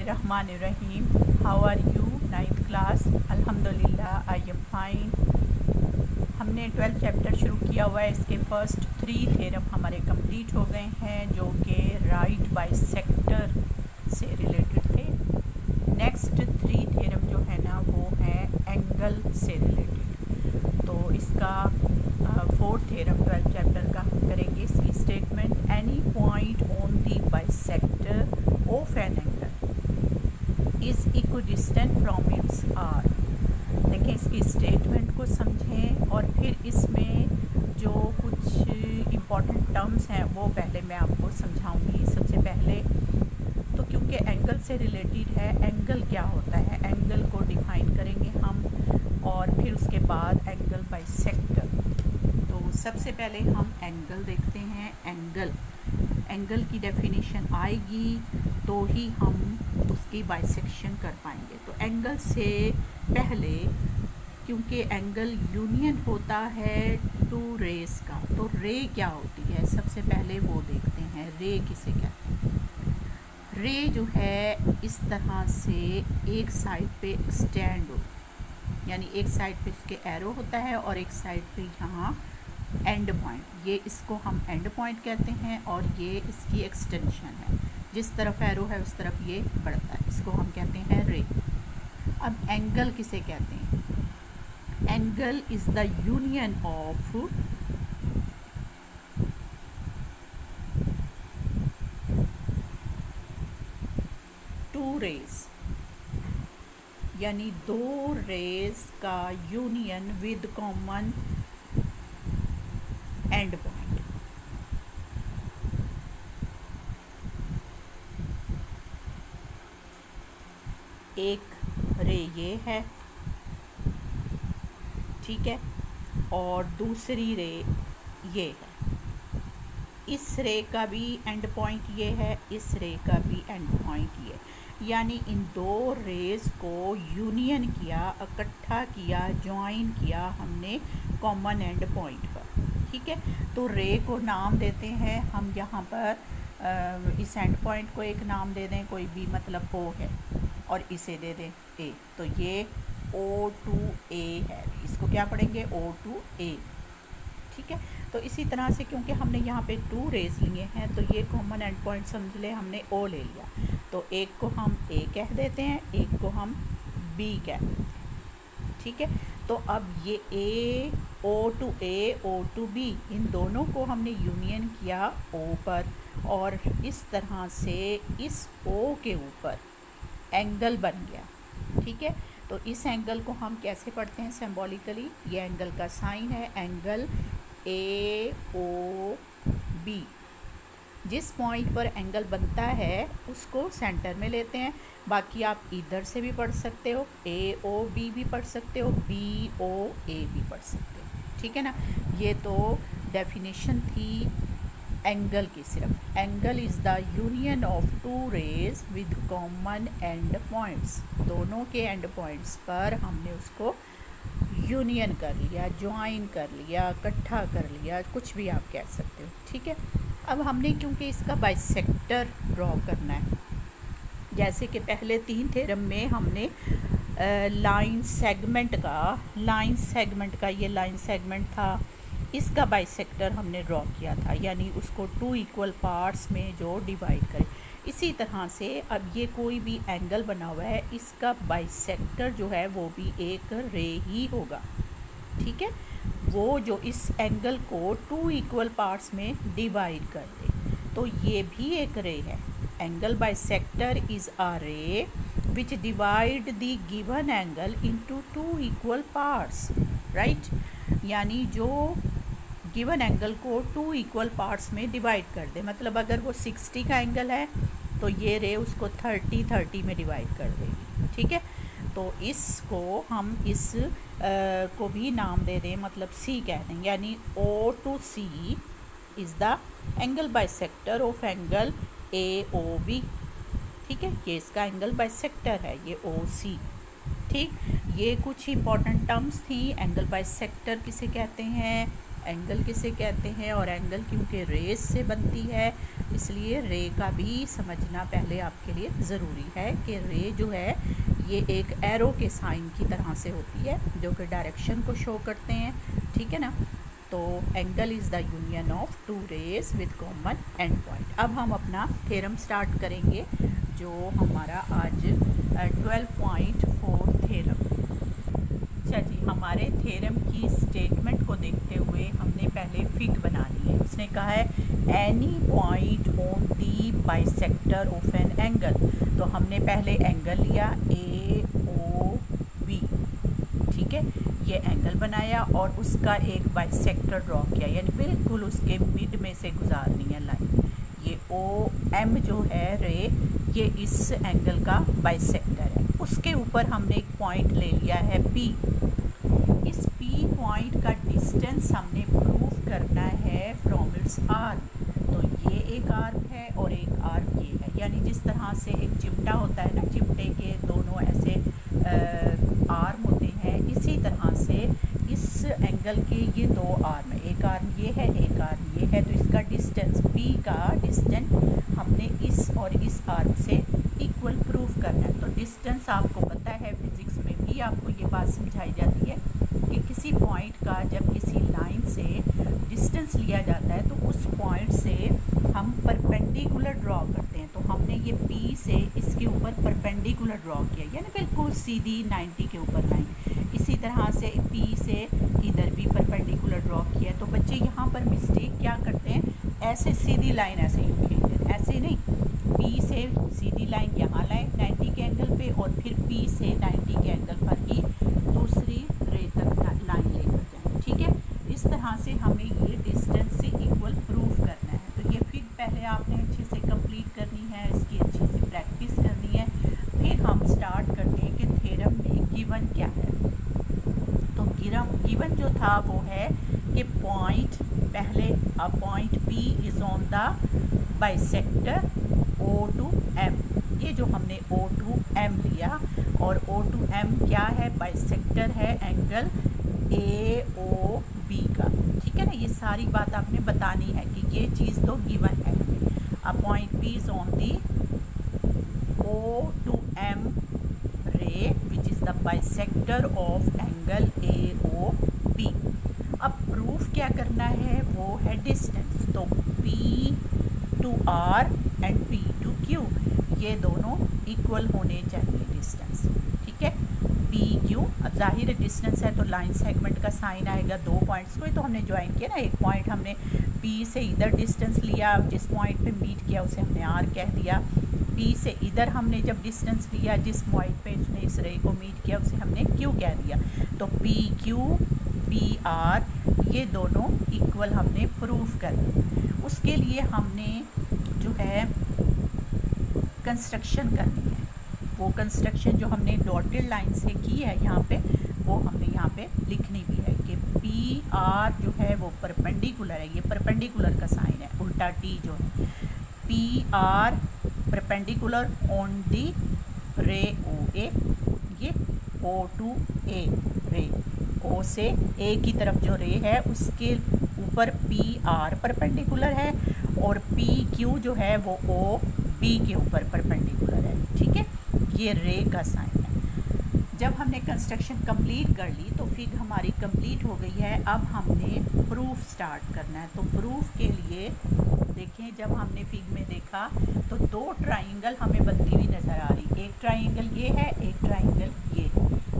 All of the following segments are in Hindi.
बिस्मिल्लाहिर्रहमानिर्रहीम। How are you? 9th class. अल्हम्दुलिल्लाह आई एम फाइन। हमने 12th चैप्टर शुरू किया हुआ है। इसके फर्स्ट 3 थ्योरम हमारे कंप्लीट हो गए हैं जो कि राइट बाइसेक्टर से रिलेटेड थे। नेक्स्ट 3 थ्योरम जो है ना वो है एंगल से रिलेटेड। तो इसका 4th थ्योरम 12th चैप्टर का हम करेंगे। इसकी statement, any point on the bisector of an angle is equidistant from its आर। देखें, इसकी स्टेटमेंट को समझें और फिर इसमें जो कुछ इम्पॉर्टेंट टर्म्स हैं वो पहले मैं आपको समझाऊंगी। सबसे पहले तो क्योंकि एंगल से रिलेटेड है, एंगल क्या होता है, एंगल को डिफ़ाइन करेंगे हम, और फिर उसके बाद एंगल बाइसेक्टर। तो सबसे पहले हम एंगल देखते हैं। एंगल की डेफिनेशन आएगी तो ही हम उसकी बाइसेक्शन कर पाएंगे। तो एंगल से पहले, क्योंकि एंगल यूनियन होता है टू रेस का, तो रे क्या होती है सबसे पहले वो देखते हैं। रे किसे कहते हैं? रे जो है इस तरह से एक साइड पे स्टैंड हो, यानी एक साइड पे इसके एरो होता है और एक साइड पे यहाँ एंड पॉइंट, ये इसको हम एंड पॉइंट कहते हैं और ये इसकी एक्सटेंशन है। जिस तरफ एरो है उस तरफ ये बढ़ता है, इसको हम कहते हैं रे। अब एंगल किसे कहते हैं? Angle is the union of two rays, यानी दो रेज का union with common end point. एक रे ये है, ठीक है, और दूसरी रे ये है। इस रे का भी एंड पॉइंट ये है, इस रे का भी एंड पॉइंट ये, यानी इन दो रेज को यूनियन किया, इकट्ठा किया, ज्वाइन किया हमने कॉमन एंड पॉइंट पर, ठीक है। तो रे को नाम देते हैं हम यहाँ पर। इस एंड पॉइंट को एक नाम दे दें, कोई भी, मतलब O है, और इसे दे दें A, तो ये O2A है। इसको क्या पढ़ेंगे? O2A, ठीक है। तो इसी तरह से क्योंकि हमने यहाँ पे 2 रेज लिए हैं तो ये कॉमन एंड पॉइंट समझ ले, हमने O ले लिया, तो एक को हम A कह देते हैं, एक को हम B कहते हैं, ठीक है। तो अब ये O2A, O2B, इन दोनों को हमने यूनियन किया O पर, और इस तरह से इस O के ऊपर एंगल बन गया, ठीक है। तो इस एंगल को हम कैसे पढ़ते हैं सिंबॉलिकली? ये एंगल का साइन है, एंगल AOB। जिस पॉइंट पर एंगल बनता है उसको सेंटर में लेते हैं। बाकी आप इधर से भी पढ़ सकते हो, AOB भी पढ़ सकते हो, BOA भी पढ़ सकते हो, ठीक है ना। ये तो डेफिनेशन थी एंगल की सिर्फ। Angle is the union of two rays with common end points. दोनों के एंड पॉइंट्स पर हमने उसको यूनियन कर लिया, ज्वाइन कर लिया, इकट्ठा कर लिया, कुछ भी आप कह सकते हो, ठीक है। अब हमने क्योंकि इसका बाइसेक्टर ड्रॉ करना है, जैसे कि पहले 3 थ्योरम में हमने लाइन सेगमेंट का ये लाइन सेगमेंट था, इसका बाइसेक्टर हमने ड्रॉ किया था, यानी उसको 2 इक्वल पार्ट्स में जो डिवाइड करें। इसी तरह से अब ये कोई भी एंगल बना हुआ है, इसका बाइसेक्टर जो है वो भी एक रे ही होगा, ठीक है। वो जो इस एंगल को 2 इक्वल पार्ट्स में डिवाइड कर दे, तो ये भी एक रे है। एंगल बाइसेक्टर इज़ अ रे विच divide the given angle into 2 equal parts, right. यानी जो गिवन एंगल को 2 इक्वल पार्ट्स में डिवाइड कर दे, मतलब अगर वो 60 का एंगल है तो ये रे उसको 30 में डिवाइड कर देगी, ठीक है। तो इसको हम इस को भी नाम दे दें, मतलब C कह दें, यानी O2C is the angle bisector of angle AOB, ठीक है। ये इसका एंगल बाइसेक्टर है, ये OC, ठीक। ये कुछ इंपॉर्टेंट टर्म्स थी। एंगल बाइसेक्टर किसे कहते हैं, एंगल किसे कहते हैं, और एंगल क्योंकि रेस से बनती है इसलिए रे का भी समझना पहले आपके लिए ज़रूरी है कि रे जो है ये एक एरो के साइन की तरह से होती है जो कि डायरेक्शन को शो करते हैं, ठीक है ना। तो angle is the union of two rays with common end point. अब हम अपना थ्योरम स्टार्ट करेंगे जो हमारा आज 12.4 थ्योरम। अच्छा जी, हमारे थ्योरम की स्टेटमेंट को देखते हुए हमने पहले फिग बनानी है। उसने कहा है any point on the bisector of an angle. तो हमने पहले एंगल लिया AOB, ठीक है, ये एंगल बनाया और उसका एक बाइसेक्टर ड्रॉ किया, यानी बिल्कुल उसके मिड में से गुजारनी है लाइन। ये OM जो है रे, ये इस एंगल का बाइसेक्टर है। उसके ऊपर हमने एक पॉइंट ले लिया है P। इस P पॉइंट का डिस्टेंस हमने प्रूव करना है फ्रॉम इट्स आर्म। तो ये एक आर्म है और एक आर्म ये है, यानी जिस तरह से एक चिमटा होता है ना, चिमटे के दोनों ऐसे आर्म होते हैं, इसी तरह से इस एंगल के ये दो आर्म है, एक आर्म ये है, एक आर्म ये है। तो इसका डिस्टेंस P का डिस्टेंस हमने इस और इस आर्म से इक्वल प्रूफ करना है। तो डिस्टेंस आपको पता है, फिजिक्स में भी आपको ये बात समझाई जाती है कि किसी पॉइंट का जब किसी लाइन से डिस्टेंस लिया जाता है तो उस पॉइंट से हम परपेंडिकुलर ड्रॉ करते हैं। तो हमने ये P से इसके ऊपर परपेंडिकुलर ड्रॉ किया, यानी बिल्कुल सीधी 90 के ऊपर लाइन। इसी तरह से P से इधर भी परपेंडिकुलर ड्रॉ किया। तो बच्चे यहाँ पर मिस्टेक क्या करते हैं, ऐसे सीधी लाइन ऐसे यूँ खींच देते हैं, ऐसे नहीं, P से सीधी लाइन यहाँ लाए 90 के एंगल पे और फिर P से 90 के एंगल पर ही दूसरी रे तक लाइन लेकर जाएं, ठीक है। इस तरह से हमें ये डिस्टेंस से इक्वल प्रूफ करना है। तो ये फिग पहले आपने अच्छे से कंप्लीट करनी है, इसकी अच्छी से प्रैक्टिस करनी है। फिर हम स्टार्ट करते हैं कि थ्योरम में गिवन क्या है। तो गिवन जो था वो है कि पॉइंट पहले point P is on the bisector O to M। ये जो हमने O to M लिया और O to M क्या है, बाइसेक्टर है एंगल AOB का, ठीक है ना। ये सारी बात आपने बतानी है कि ये चीज़ तो गिवन है। A point P is on the O to M रे which is the bisector of angle AOB। अब प्रूफ क्या करना है, वो है डिस्टेंस। तो P to R and P to Q, ये दोनों इक्वल होने चाहिए डिस्टेंस, ठीक है। PQ, अब जाहिर है डिस्टेंस है तो लाइन सेगमेंट का साइन आएगा। दो पॉइंट्स को ही तो हमने ज्वाइन किया ना, एक पॉइंट हमने P से इधर डिस्टेंस लिया, जिस पॉइंट पे मीट किया उसे हमने R कह दिया। P से इधर हमने जब डिस्टेंस लिया, जिस पॉइंट पे उसने इस रे को मीट किया उसे हमने Q कह दिया। तो PQ PR ये दोनों इक्वल हमने प्रूफ करना। उसके लिए हमने जो है कंस्ट्रक्शन करनी है। वो कंस्ट्रक्शन जो हमने डॉटेड लाइन से की है यहाँ पे, वो हमने यहाँ पे लिखनी भी है कि PR जो है वो परपेंडिकुलर है, ये परपेंडिकुलर का साइन है, उल्टा T जो है। PR परपेंडिकुलर ऑन दी रे OA, ये O to A रे, O से A की तरफ जो रे है उसके ऊपर PR परपेंडिकुलर है और PQ जो है वो OB के ऊपर परपेंडिकुलर है, ठीक है। ये रे का साइन है। जब हमने कंस्ट्रक्शन कंप्लीट कर ली तो फिग हमारी कंप्लीट हो गई है। अब हमने प्रूफ स्टार्ट करना है। तो प्रूफ के लिए देखें, जब हमने फिग में देखा तो दो ट्राइंगल हमें बनती हुई नज़र आ रही। एक ट्राइंगल ये है, एक ट्राइंगल ये,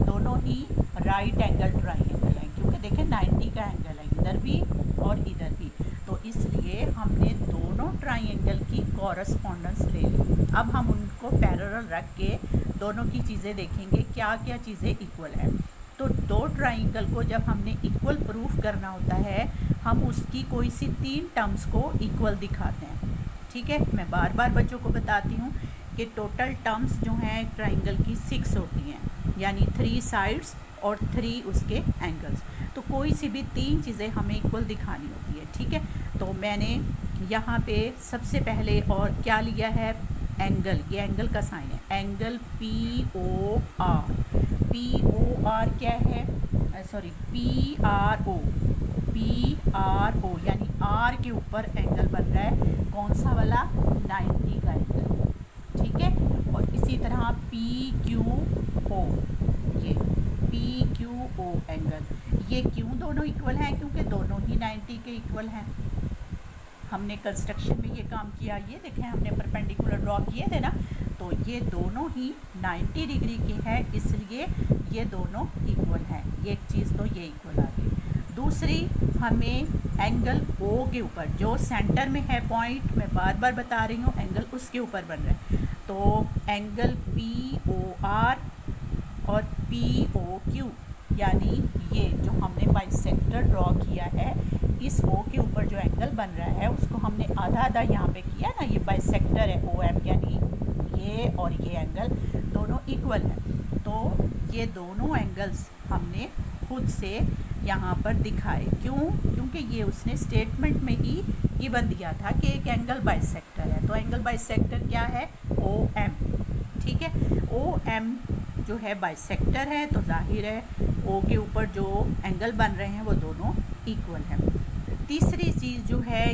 दोनों ही राइट एंगल ट्राइंगल हैं, क्योंकि देखें 90 का एंगल है इधर भी और इधर भी। तो इसलिए हमने दोनों ट्राइंगल की कॉरस्पॉन्डेंस ले ली। अब हम उनको पैरेलल रख के दोनों की चीज़ें देखेंगे क्या क्या चीज़ें इक्वल है। तो दो ट्राइंगल को जब हमने इक्वल प्रूफ करना होता है, हम उसकी कोई सी तीन टर्म्स को इक्वल दिखाते हैं, ठीक है। मैं बार बार बच्चों को बताती हूँ कि टोटल टर्म्स जो हैं ट्राइंगल की 6 होती हैं, यानी 3 साइड्स और 3 उसके एंगल्स। तो कोई सी भी तीन चीज़ें हमें इक्वल दिखानी होती है, ठीक है। तो मैंने यहाँ पे सबसे पहले और क्या लिया है, एंगल, ये एंगल का साइन है, एंगल POR। POR क्या है, सॉरी PRO, PRO यानी R के ऊपर एंगल बन रहा है, कौन सा वाला, 90 का एंगल, ठीक है। और इसी तरह PQO, ये PQO एंगल, ये क्यों दोनों इक्वल हैं, क्योंकि दोनों ही 90 के इक्वल हैं। हमने कंस्ट्रक्शन में ये काम किया, ये देखें हमने परपेंडिकुलर ड्रॉ किए थे ना, तो ये दोनों ही 90 डिग्री के हैं, इसलिए ये दोनों इक्वल हैं। एक चीज़ तो ये इक्वल आ गई। दूसरी, हमें एंगल O के ऊपर जो सेंटर में है पॉइंट, मैं बार बार बता रही हूँ, एंगल उसके ऊपर बन रहा है, तो एंगल POR और POQ यानी ये जो हमने बाइसेक्टर ड्रॉ किया है, इस O के ऊपर जो एंगल बन रहा है उसको हमने आधा आधा यहाँ पे किया ना, ये बाइसेक्टर है OM, यानी ये और ये एंगल दोनों इक्वल हैं। तो ये दोनों एंगल्स हमने खुद से यहाँ पर दिखाए, क्यों, क्योंकि ये उसने स्टेटमेंट में ही गिवन दिया था कि एक एंगल बाइसेक्टर है। तो एंगल बाइसेक्टर क्या है, OM, ठीक है। OM जो है बाइसेक्टर है, तो जाहिर है O के ऊपर जो एंगल बन रहे हैं वो दोनों इक्वल हैं। तीसरी चीज़ जो है,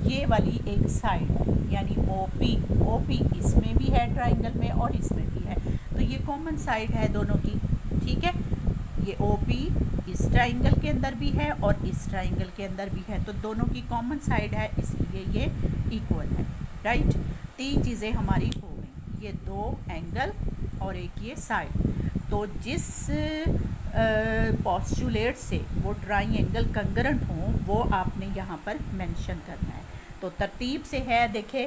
ये वाली एक साइड है, यानी OP इसमें भी है ट्राइंगल में और इसमें भी है, तो ये कॉमन साइड है दोनों की, ठीक है। ये OP इस ट्राइंगल के अंदर भी है और इस ट्राइंगल के अंदर भी है, तो दोनों की कॉमन साइड है, इसलिए ये इक्वल है, राइट। तीन चीज़ें हमारी हो गई, ये दो एंगल और एक ये साइड। तो जिस पोस्टुलेट से वो ट्राइंगल कंग्रेंट हों वो आपने यहाँ पर मेंशन करना है। तो तरतीब से है, देखे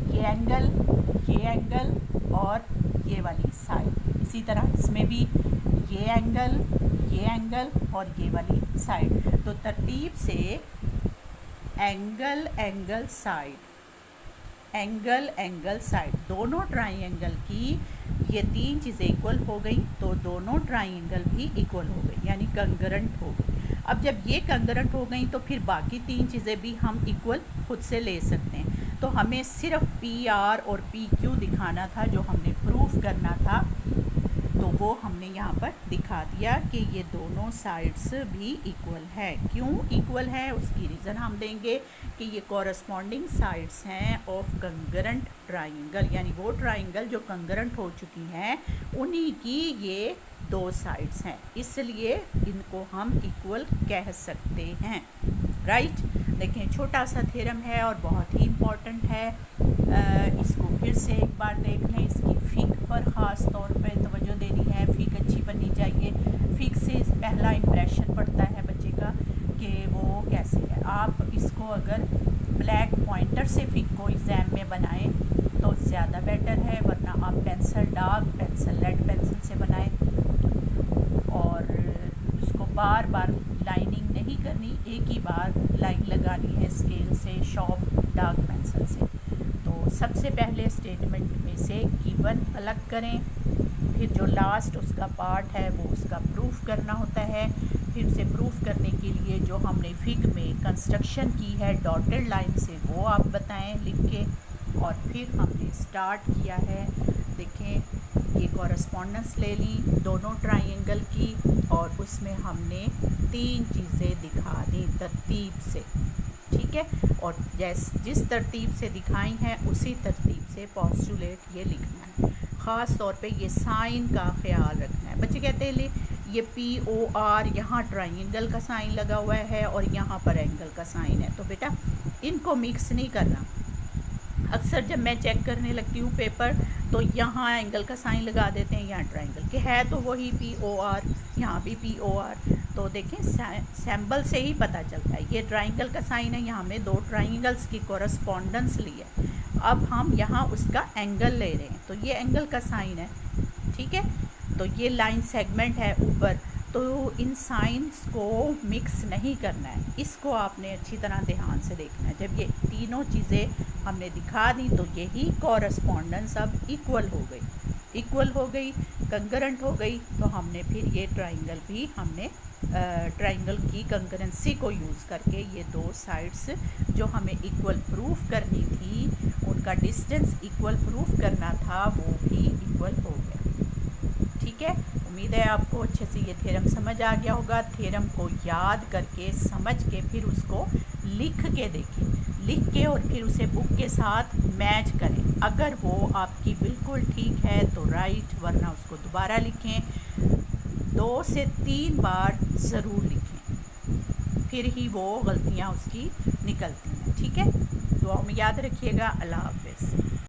ये एंगल और ये वाली साइड, इसी तरह इसमें भी ये एंगल और ये वाली साइड। तो तरतीब से एंगल साइड दोनों ट्राइंगल की ये तीन चीज़ें इक्वल हो गई, तो दोनों ट्राइंगल भी इक्वल हो गई, यानी कंग्रेंट हो गई। अब जब ये कंग्रेंट हो गई तो फिर बाकी तीन चीज़ें भी हम इक्वल खुद से ले सकते हैं। तो हमें सिर्फ PR और PQ दिखाना था, जो हमने प्रूफ करना था, तो वो हमने यहाँ पर दिखा दिया कि ये दोनों साइड्स भी इक्वल है। क्यों इक्वल है, उसकी रीज़न हम देंगे कि ये कॉरस्पॉन्डिंग साइड्स हैं ऑफ कंग्रेंट ट्राइंगल, यानी वो ट्राइंगल जो कंग्रेंट हो चुकी हैं उन्हीं की ये दो साइड्स हैं, इसलिए इनको हम इक्वल कह सकते हैं, राइट। देखें छोटा सा थ्योरम है और बहुत ही इम्पॉर्टेंट है, इसको फिर से एक बार देख लें। इसकी फ़िक पर ख़ास तौर पे तवज्जो देनी है, फ़िक अच्छी बननी चाहिए। फ़िक से पहला इम्प्रेशन पड़ता है बच्चे का कि वो कैसे है। आप इसको अगर ब्लैक पॉइंटर से फ़िक को एग्ज़ाम में बनाएं तो ज़्यादा बेटर है, वरना आप डार्क पेंसिल लेड पेंसिल से बनाएं और उसको बार बार लाइनिंग नहीं करनी, एक ही बार लाइन लगानी है स्केल से, शार्प डार्क पेंसिल से। तो सबसे पहले स्टेटमेंट में से गिवन अलग करें, फिर जो लास्ट उसका पार्ट है वो उसका प्रूफ करना होता है। फिर उसे प्रूफ करने के लिए जो हमने फिग में कंस्ट्रक्शन की है डॉटेड लाइन से वो आप बताएं लिख के, और फिर हमने स्टार्ट किया है। देखें ये कॉरस्पॉन्डेंस ले ली दोनों ट्राइंगल की और उसमें हमने तीन चीज़ें दिखा दी तरतीब से, ठीक है। और जिस तरतीब से दिखाई हैं उसी तरतीब से पोस्टुलेट ये लिखना है। ख़ास तौर पे ये साइन का ख्याल रखना है। बच्चे कहते हैं ले ये POR यहाँ ट्राइंगल का साइन लगा हुआ है और यहाँ पर एंगल का साइन है, तो बेटा इनको मिक्स नहीं करना। अक्सर जब मैं चेक करने लगती हूँ पेपर तो यहाँ एंगल का साइन लगा देते हैं, यहाँ ट्राइंगल के है तो वही POR, यहाँ भी POR। तो देखें सैम्बल से ही पता चलता है ये ट्राइंगल का साइन है, यहाँ में दो ट्राइंगल्स की कॉरस्पॉन्डेंस ली है। अब हम यहाँ उसका एंगल ले रहे हैं तो ये एंगल का साइन है, ठीक है। तो ये लाइन सेगमेंट है ऊपर, तो इन साइंस को मिक्स नहीं करना है, इसको आपने अच्छी तरह ध्यान से देखना है। जब ये तीनों चीज़ें हमने दिखा दी तो यही कॉरस्पॉन्डेंस अब इक्वल हो गई, कंकरेंट हो गई। तो हमने फिर ये ट्राइंगल भी हमने ट्राइंगल की कंकरेंसी को यूज़ करके ये दो साइड्स जो हमें इक्वल प्रूफ करनी थी, उनका डिस्टेंस इक्वल प्रूफ करना था, वो भी इक्वल हो गया, ठीक है। उम्मीद है आपको अच्छे से ये थ्योरम समझ आ गया होगा। थ्योरम को याद करके समझ के फिर उसको लिख के देखें, लिख के और फिर उसे बुक के साथ मैच करें। अगर वो आपकी बिल्कुल ठीक है तो राइट, वरना उसको दोबारा लिखें, 2 से 3 बार ज़रूर लिखें, फिर ही वो गलतियाँ उसकी निकलती हैं। ठीक है, दुआ में याद रखिएगा। अल्लाह हाफ़िज़।